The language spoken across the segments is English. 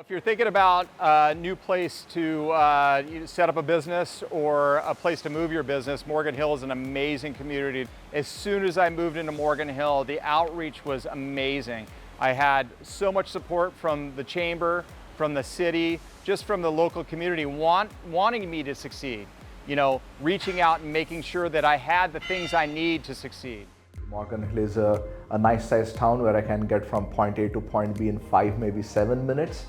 If you're thinking about a new place to set up a business or a place to move your business, Morgan Hill is an amazing community. As soon as I moved into Morgan Hill, the outreach was amazing. I had so much support from the chamber, from the city, just from the local community wanting me to succeed. You know, reaching out and making sure that I had the things I need to succeed. Morgan Hill is a nice sized town where I can get from point A to point B in 5, maybe 7 minutes.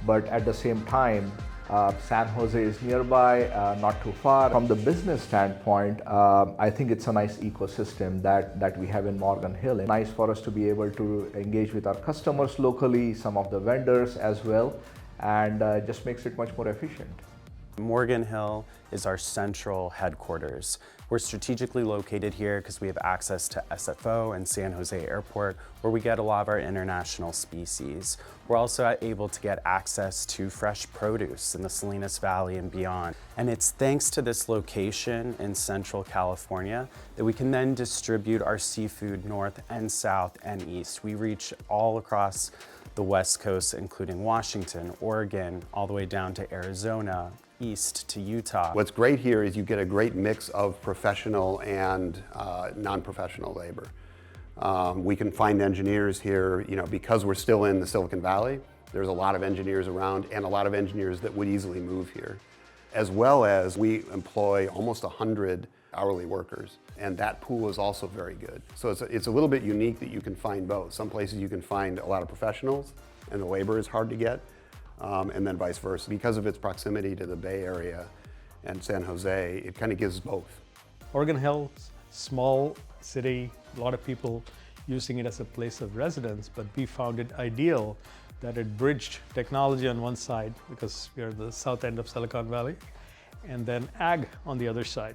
But at the same time, San Jose is nearby, not too far. From the business standpoint, I think it's a nice ecosystem that we have in Morgan Hill. It's nice for us to be able to engage with our customers locally, some of the vendors as well, and just makes it much more efficient. Morgan Hill is our central headquarters. We're strategically located here because we have access to SFO and San Jose Airport, where we get a lot of our international species. We're also able to get access to fresh produce in the Salinas Valley and beyond. And it's thanks to this location in Central California that we can then distribute our seafood north and south and east. We reach all across the West Coast, including Washington, Oregon, all the way down to Arizona, east to Utah. What's great here is you get a great mix of professional and non-professional labor. We can find engineers here, you know, because we're still in the Silicon Valley. There's a lot of engineers around and a lot of engineers that would easily move here. As well as we employ almost 100 hourly workers, and that pool is also very good. So it's a little bit unique that you can find both. Some places you can find a lot of professionals and the labor is hard to get. And then vice versa. Because of its proximity to the Bay Area and San Jose, it kind of gives both. Morgan Hill, small city, a lot of people using it as a place of residence, but we found it ideal that it bridged technology on one side, because we are the south end of Silicon Valley, and then ag on the other side.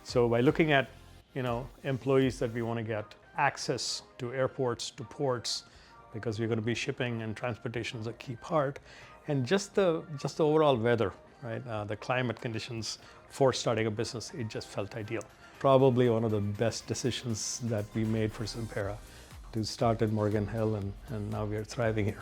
So by looking at, you know, employees that we want to get access to airports, to ports, because we're going to be shipping and transportation is a key part, and just the overall weather, right? The climate conditions for starting a business, it just felt ideal. Probably one of the best decisions that we made for Simpera to start at Morgan Hill, and now we are thriving here.